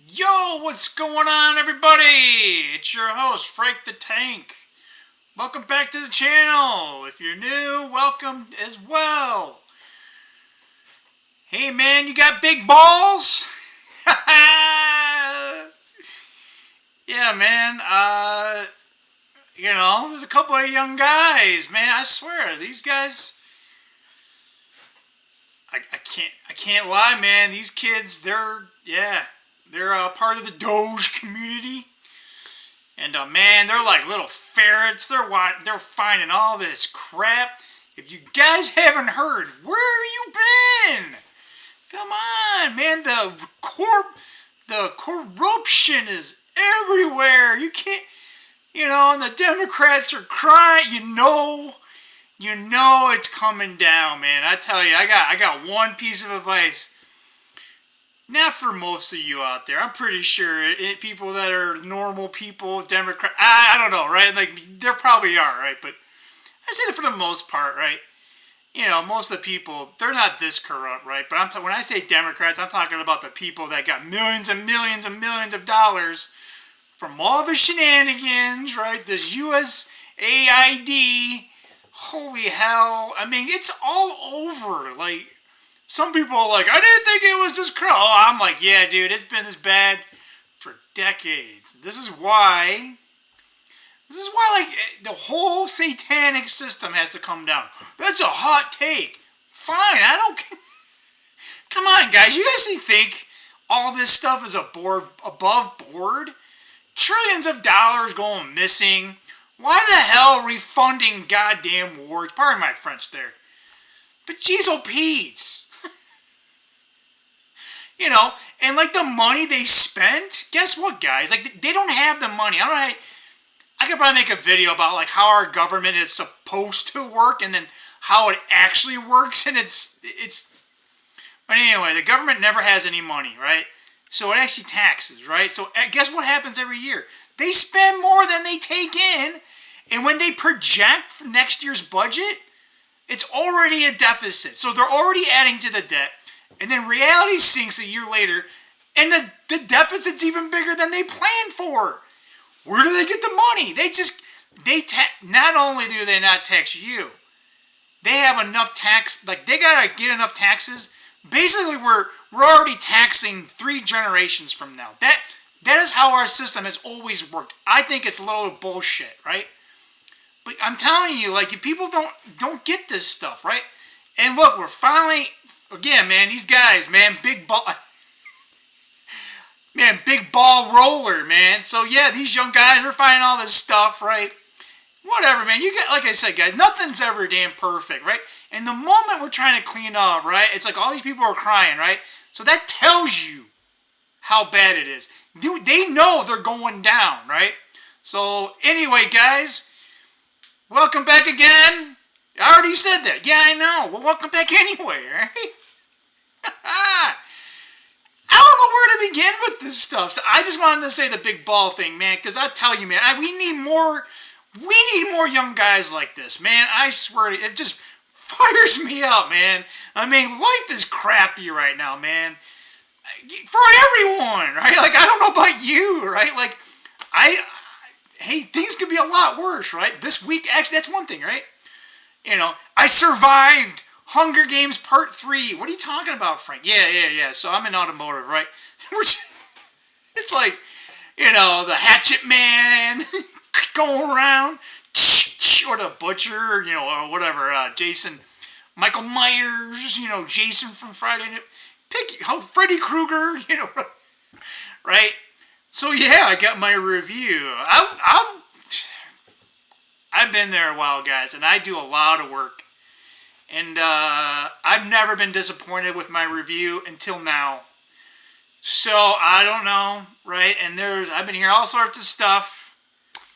Yo, what's going on, everybody? It's your host, Frank the Tank. Welcome back to the channel. If you're new, welcome as well. Hey, man, you got big balls? Yeah, man. There's a couple of young guys, man. I swear, these guys. I can't lie, man. These kids, they're part of the Doge community, and man, they're like little ferrets. They're finding all this crap. If you guys haven't heard, where have you been? Come on, man. The corruption is everywhere. You can't, and the Democrats are crying. You know it's coming down, man. I tell you, I got one piece of advice. Not for most of you out there. I'm pretty sure people that are normal people, Democrat, I don't know, right? Like, there probably are, right? But I say that for the most part, right? Most of the people, they're not this corrupt, right? But when I say Democrats, I'm talking about the people that got millions and millions and millions of dollars from all the shenanigans, right? This USAID, holy hell. I mean, it's all over. Like, some people are like, I didn't think it was this crap. Oh, I'm like, yeah, dude, it's been this bad for decades. This is why, like, the whole satanic system has to come down. That's a hot take. Fine, I don't care. Come on, guys. You guys think all this stuff is above board? Trillions of dollars going missing. Why the hell refunding goddamn wars? Pardon my French there. But jeez, oh Pete's. And like the money they spent, guess what, guys? Like, they don't have the money. I could probably make a video about like how our government is supposed to work and then how it actually works. And but anyway, the government never has any money, right? So it actually taxes, right? So guess what happens every year? They spend more than they take in. And when they project for next year's budget, it's already a deficit. So they're already adding to the debt. And then reality sinks a year later, and the deficit's even bigger than they planned for. Where do they get the money? Not only do they not tax you, they have enough tax, like they gotta get enough taxes. Basically, we're already taxing 3 generations from now. That is how our system has always worked. I think it's a little bullshit, right? But I'm telling you, like, if people don't get this stuff, right? And look, we're finally. Again, man, these guys, man, big ball roller, man. So yeah, these young guys are finding all this stuff, right? Whatever, man. Like I said, guys, nothing's ever damn perfect, right? And the moment we're trying to clean up, right, it's like all these people are crying, right? So that tells you how bad it is. They know they're going down, right? So anyway, guys, welcome back again. I already said that. Yeah, I know. Well, welcome back anyway, right? I don't know where to begin with this stuff. So I just wanted to say the big ball thing, man, because I tell you, man, we need more young guys like this, man. I swear, it just fires me up, man. I mean, life is crappy right now, man. For everyone, right? Like, I don't know about you, right? Like, hey, things could be a lot worse, right? This week, actually, that's one thing, right? I survived Hunger Games Part 3. What are you talking about, Frank? Yeah. So I'm in automotive, right? It's like, the hatchet man going around, or the butcher, or whatever, Michael Myers, Jason from Friday Night. Freddy Krueger, right? So yeah, I got my review. I've been there a while, guys, and I do a lot of work. And I've never been disappointed with my review until now. So, I don't know, right? And I've been hearing all sorts of stuff.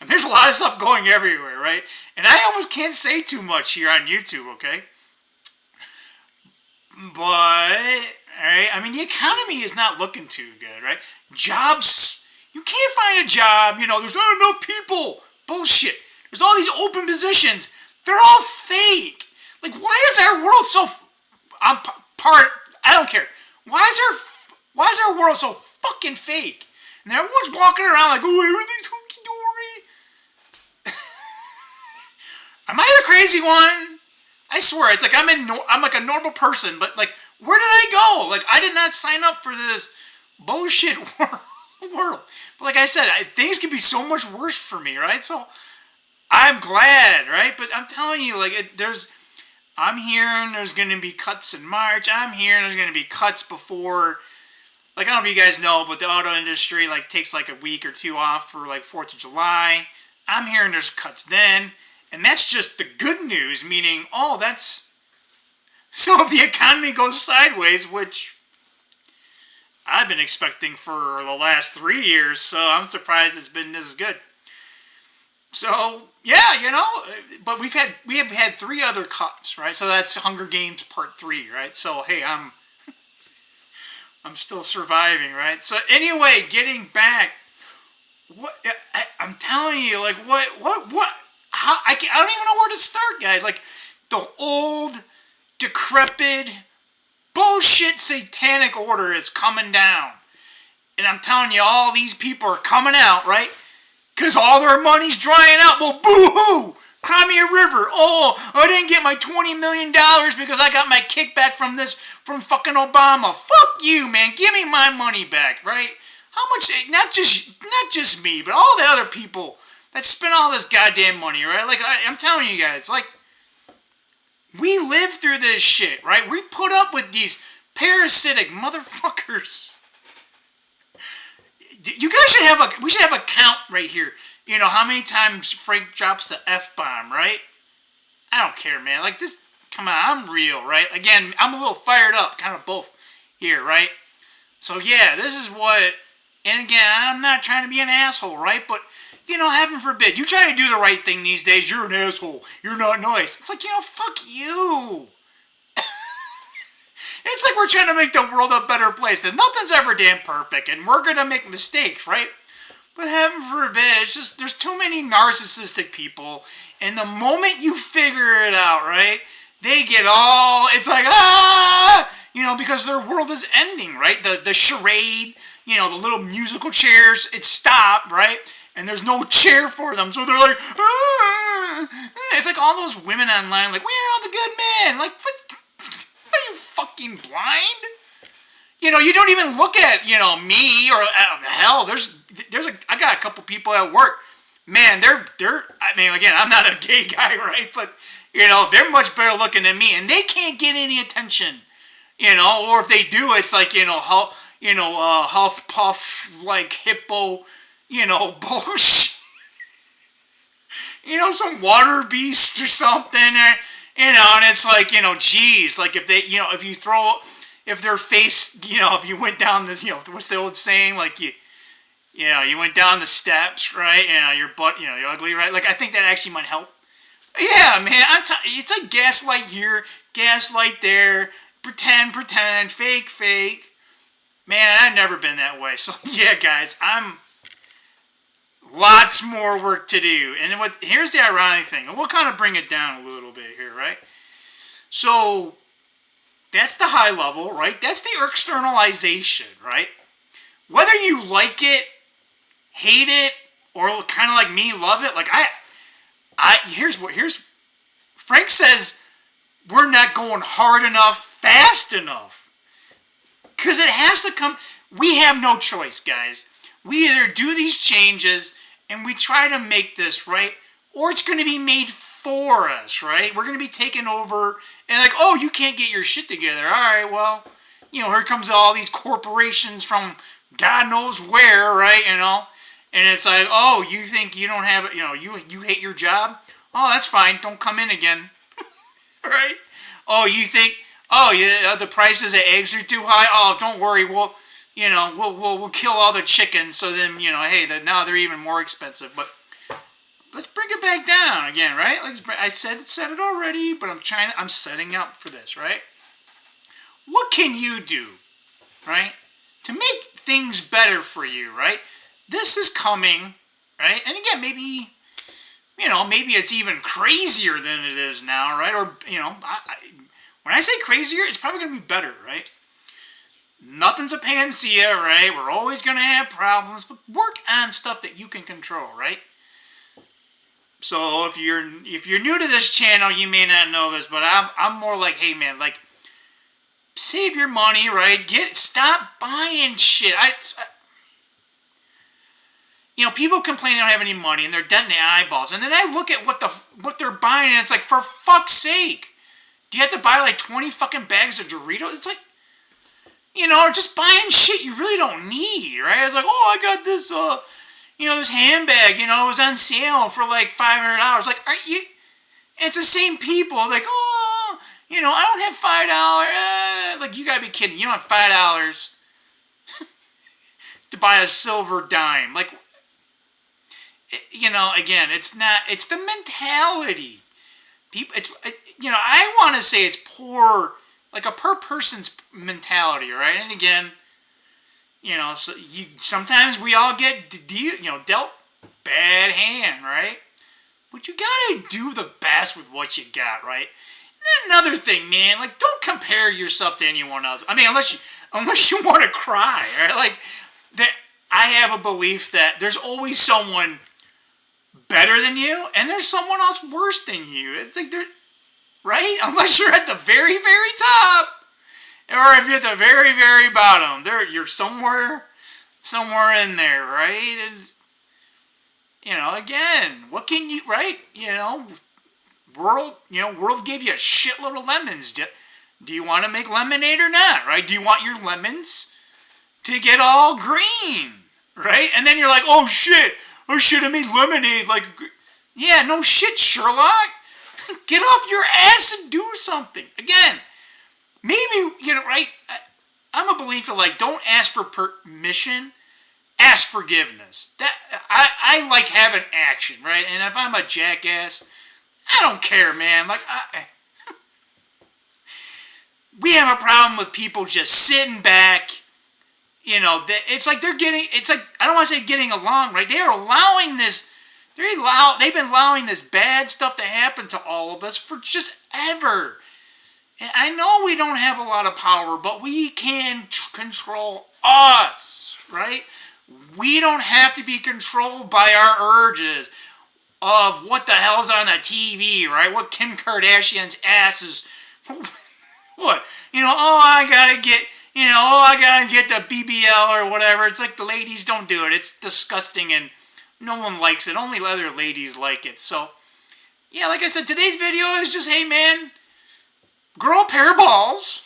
And there's a lot of stuff going everywhere, right? And I almost can't say too much here on YouTube, okay? But, alright, I mean, the economy is not looking too good, right? Jobs, you can't find a job, there's not enough people. Bullshit. There's all these open positions. They're all fake. Like, why is our world I don't care. Why is our world so fucking fake. And everyone's walking around like, oh, everything's hunky-dory. Am I the crazy one? I swear, it's like I'm like a normal person, but like, where did I go? Like, I did not sign up for this bullshit world. But like I said, things could be so much worse for me, right? So I'm glad, right? But I'm telling you, like, I'm hearing there's going to be cuts in March. I'm hearing there's going to be cuts before, like, I don't know if you guys know, but the auto industry, like, takes, like, a week or two off for, like, 4th of July. I'm hearing there's cuts then. And that's just the good news, meaning, oh, that's... So if the economy goes sideways, which I've been expecting for the last 3 years, so I'm surprised it's been this good. So, yeah, you know, but we have had 3 other cuts, right? So that's Hunger Games Part 3, right? So, hey, I'm still surviving, right? So anyway, getting back, I'm telling you, like, how, I don't even know where to start, guys. Like, the old, decrepit, bullshit satanic order is coming down. And I'm telling you, all these people are coming out, right? Because all their money's drying out. Well, boo-hoo! Crimea River. Oh, I didn't get my $20 million because I got my kickback from fucking Obama. Fuck you, man. Give me my money back, right? How much, not just me, but all the other people that spent all this goddamn money, right? Like, I'm telling you guys, like, we live through this shit, right? We put up with these parasitic motherfuckers. You guys we should have a count right here. You know, how many times Frank drops the F-bomb, right? I don't care, man. Like, this, come on, I'm real, right? Again, I'm a little fired up, kind of both here, right? So, yeah, this is what, and again, I'm not trying to be an asshole, right? But, you know, heaven forbid, you try to do the right thing these days, you're an asshole. You're not nice. It's like, you know, fuck you. It's like we're trying to make the world a better place, and nothing's ever damn perfect, and we're going to make mistakes, right? But heaven forbid, it's just, there's too many narcissistic people, and the moment you figure it out, right, they get all, it's like, ah, you know, because their world is ending, right? The charade, you know, the little musical chairs, it stopped, right? And there's no chair for them, so they're like, ah. It's like all those women online, like, where are all the good men? Like, what are you, fucking blind? You know, you don't even look at, you know, me, or hell, I got a couple people at work. Man, they're, I mean, again, I'm not a gay guy, right? But, you know, they're much better looking than me, and they can't get any attention, you know, or if they do, it's like, you know, Huff Puff, like, hippo, you know, bullshit. You know, some water beast or something, or, you know, and it's like, you know, geez, like if they, you know, if their face, you know, if you went down this, you know, what's the old saying, like you know, you went down the steps, right, you know, your butt, you know, you're ugly, right, like I think that actually might help. Yeah, man, it's like gaslight here, gaslight there, pretend, fake. Man, I've never been that way, so yeah, guys, lots more work to do. And here's the ironic thing, and we'll kind of bring it down a little bit here, right? So, that's the high level, right? That's the externalization, right? Whether you like it, hate it, or kind of like me, love it, like here's Frank says, we're not going hard enough, fast enough. Because it has to come, we have no choice, guys. We either do these changes and we try to make this right, or it's going to be made for us, right? We're going to be taken over and like, oh, you can't get your shit together. All right, well, you know, here comes all these corporations from God knows where, right? You know, and it's like, oh, you think you don't have, you know, you hate your job? Oh, that's fine. Don't come in again, right? Oh, you think, oh, yeah, the prices of eggs are too high? Oh, don't worry, you know, we'll kill all the chickens, so then, you know, hey, now they're even more expensive. But let's bring it back down again, right? I said it already, but I'm setting up for this, right? What can you do, right, to make things better for you, right? This is coming, right? And again, maybe, you know, maybe it's even crazier than it is now, right? Or, you know, when I say crazier, it's probably going to be better, right? Nothing's a panacea, right? We're always going to have problems, but work on stuff that you can control, right? So if you're new to this channel, you may not know this, but I'm more like, hey man, like, save your money, right? Stop buying shit. People complain they don't have any money and they're dead in the eyeballs, and then I look at what they're buying, and it's like, for fuck's sake, do you have to buy like 20 fucking bags of Doritos? It's like, just buying shit you really don't need, right? It's like, oh, I got this, this handbag, it was on sale for like $500. Like, aren't you? It's the same people, like, oh, I don't have $5. Like, you gotta be kidding. You don't have $5 to buy a silver dime. Like, again, it's not. It's the mentality. People, I want to say it's poor, like a per person's mentality, right? And again, so sometimes we all get dealt bad hand, right? But you gotta do the best with what you got, right? And another thing, man, like, don't compare yourself to anyone else. I mean, unless you want to cry, right? Like, I have a belief that there's always someone better than you, and there's someone else worse than you. It's like right? Unless you're at the very, very top, or if you're at the very, very bottom, you're somewhere in there, right? And again, what can you, right? World gave you a shitload of lemons. Do you want to make lemonade or not, right? Do you want your lemons to get all green, right? And then you're like, oh shit, I should have made lemonade. Like, yeah, no shit, Sherlock. Get off your ass and do something. Again, maybe, right? I'm a believer, like, don't ask for permission, ask forgiveness. That I like having action, right? And if I'm a jackass, I don't care, man. Like, we have a problem with people just sitting back. It's like I don't want to say getting along, right? They are allowing this. They've been allowing this bad stuff to happen to all of us for just ever. And I know we don't have a lot of power, but we can control us, right? We don't have to be controlled by our urges of what the hell's on the TV, right? What Kim Kardashian's ass is. What? I gotta get the BBL or whatever. It's like, the ladies don't do it. It's disgusting and no one likes it. Only other ladies like it. So, yeah, like I said, today's video is just, hey man, grow a pair of balls.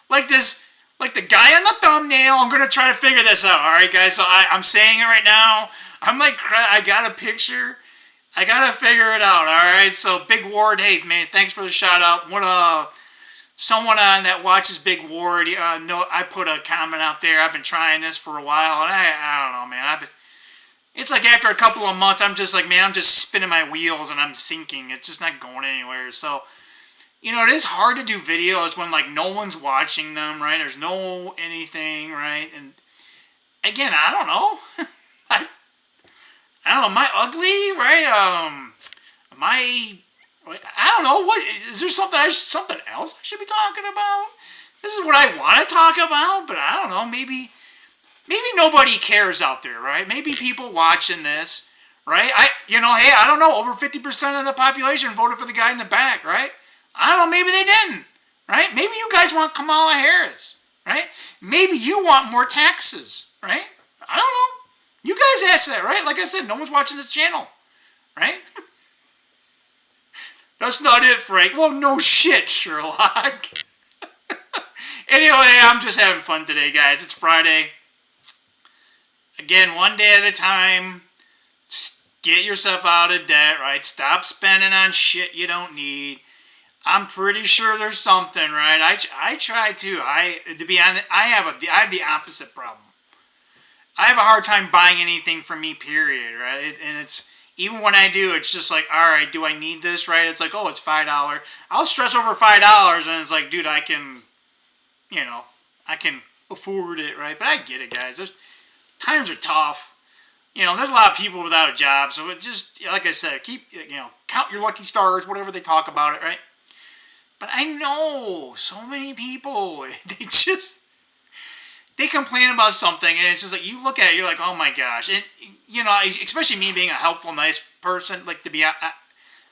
like the guy on the thumbnail. I'm going to try to figure this out. All right, guys. So I'm saying it right now. I'm like, I got a picture. I got to figure it out. All right. So Big Ward, hey man, thanks for the shout out. Someone on that watches Big Ward, I put a comment out there. I've been trying this for a while, and I don't know, man. It's like after a couple of months, I'm just like, man, I'm just spinning my wheels and I'm sinking. It's just not going anywhere. So, it is hard to do videos when, like, no one's watching them, right? There's no anything, right? And again, I don't know. I don't know. Am I ugly, right? I don't know. What is there? Something else I should be talking about? This is what I want to talk about, but I don't know. Maybe nobody cares out there, right? Maybe people watching this, right? Hey, I don't know. Over 50% of the population voted for the guy in the back, right? I don't know. Maybe they didn't, right? Maybe you guys want Kamala Harris, right? Maybe you want more taxes, right? I don't know. You guys ask that, right? Like I said, no one's watching this channel, right? That's not it, Frank. Well, no shit, Sherlock. Anyway, I'm just having fun today, guys. It's Friday. Again, one day at a time. Just get yourself out of debt, right? Stop spending on shit you don't need. I'm pretty sure there's something, right? I try to. To be honest, I have the opposite problem. I have a hard time buying anything from me, period, right? And it's, even when I do, it's just like, all right, do I need this, right? It's like, oh, it's $5. I'll stress over $5, and it's like, dude, I can afford it, right? But I get it, guys. Times are tough. There's a lot of people without a job, so it just, like I said, count your lucky stars, whatever they talk about it, right? But I know so many people, they just, they complain about something, and it's just like, you look at it, you're like, oh my gosh. And, you know, especially me being a helpful, nice person, like,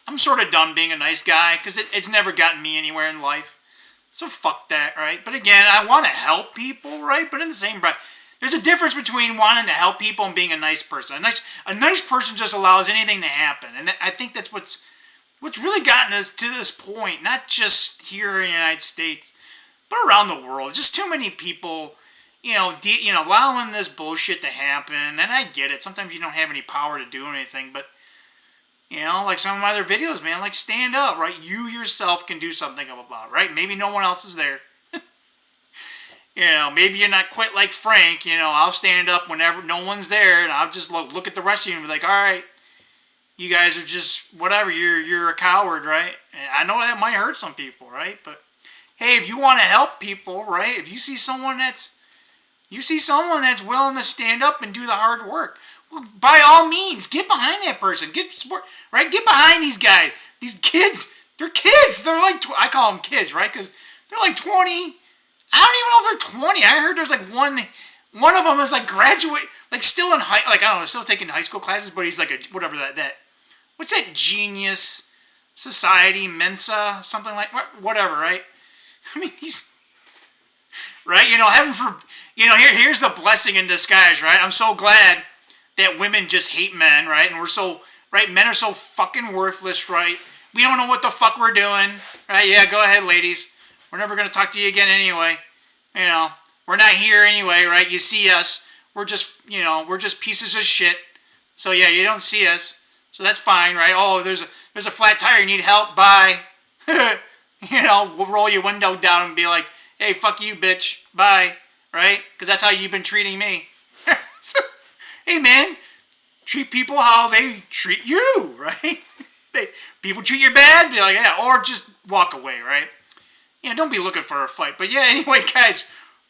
I'm sort of done being a nice guy, because it's never gotten me anywhere in life. So fuck that, right? But again, I want to help people, right? But in the same breath, there's a difference between wanting to help people and being a nice person. A nice person just allows anything to happen. And I think that's what's really gotten us to this point, not just here in the United States, but around the world. Just too many people, allowing this bullshit to happen. And I get it. Sometimes you don't have any power to do anything, but, like some of my other videos, man, like, stand up, right? You yourself can do something about it, right? Maybe no one else is there. Maybe you're not quite like Frank. I'll stand up whenever no one's there, and I'll just look at the rest of you and be like, all right, you guys are just whatever. You're a coward, right? And I know that might hurt some people, right? But hey, if you want to help people, right? If you see someone that's willing to stand up and do the hard work, well, by all means, get behind that person. Get support, right? Get behind these guys. These kids, they're kids. They're like, I call them kids, right? Because they're like 20. I don't even know if they're 20. I heard there's like one of them is like graduate, like still in I don't know, still taking high school classes, but he's like whatever that what's that Genius Society, Mensa, something like, whatever, right? I mean, he's, right, heaven for, here's the blessing in disguise, right? I'm so glad that women just hate men, right? And we're so, right, men are so fucking worthless, right? We don't know what the fuck we're doing, right? Yeah, go ahead, ladies. We're never going to talk to you again anyway. We're not here anyway, right? You see us. We're just pieces of shit. So yeah, you don't see us. So that's fine, right? Oh, there's a flat tire. You need help? Bye. We'll roll your window down and be like, hey, fuck you, bitch. Bye. Right? Because that's how you've been treating me. So, hey, man, treat people how they treat you, right? People treat you bad, be like, yeah, or just walk away, right? Don't be looking for a fight. But yeah, anyway, guys,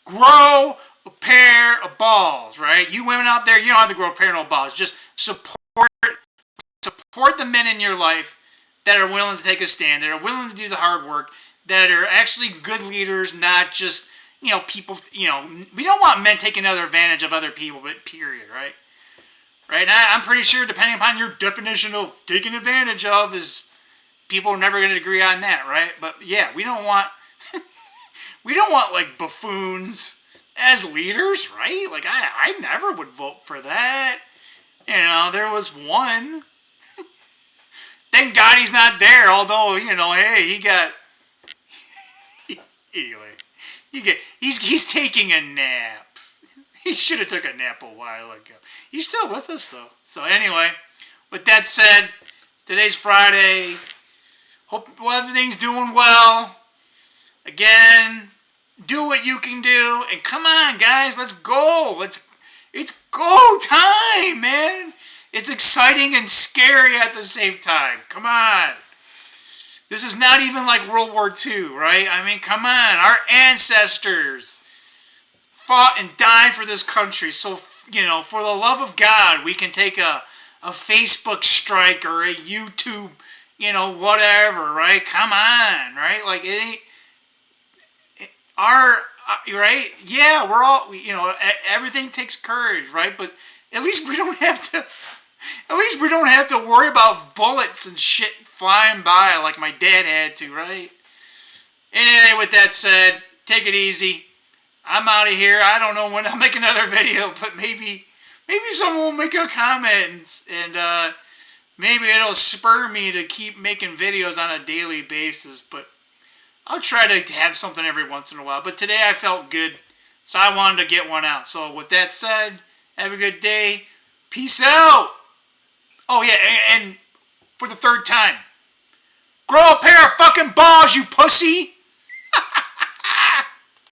grow a pair of balls, right? You women out there, you don't have to grow a pair of balls. Just support the men in your life that are willing to take a stand, that are willing to do the hard work, that are actually good leaders, not just, people, we don't want men taking other advantage of other people, but period, right? Right? And I'm pretty sure, depending upon your definition of taking advantage of, is people are never going to agree on that, right? But yeah, we don't want like buffoons as leaders, right? Like I never would vote for that. There was one. Thank God he's not there. Although hey, he got anyway. He's taking a nap. He should have took a nap a while ago. He's still with us though. So anyway, with that said, today's Friday. Hope everything's doing well. Again, do what you can do. And come on, guys, let's go. It's go time, man. It's exciting and scary at the same time. Come on. This is not even like World War II, right? I mean, come on. Our ancestors fought and died for this country. So, for the love of God, we can take a Facebook strike or a YouTube, whatever, right? Come on, right? Like, it ain't right? Yeah, we're all, everything takes courage, right? But at least we don't have to worry about bullets and shit flying by like my dad had to, right? Anyway, with that said, take it easy. I'm out of here. I don't know when I'll make another video, but maybe someone will make a comment and maybe it'll spur me to keep making videos on a daily basis, but I'll try to have something every once in a while. But today I felt good, so I wanted to get one out. So with that said, have a good day. Peace out. Oh yeah, and for the third time, grow a pair of fucking balls, you pussy.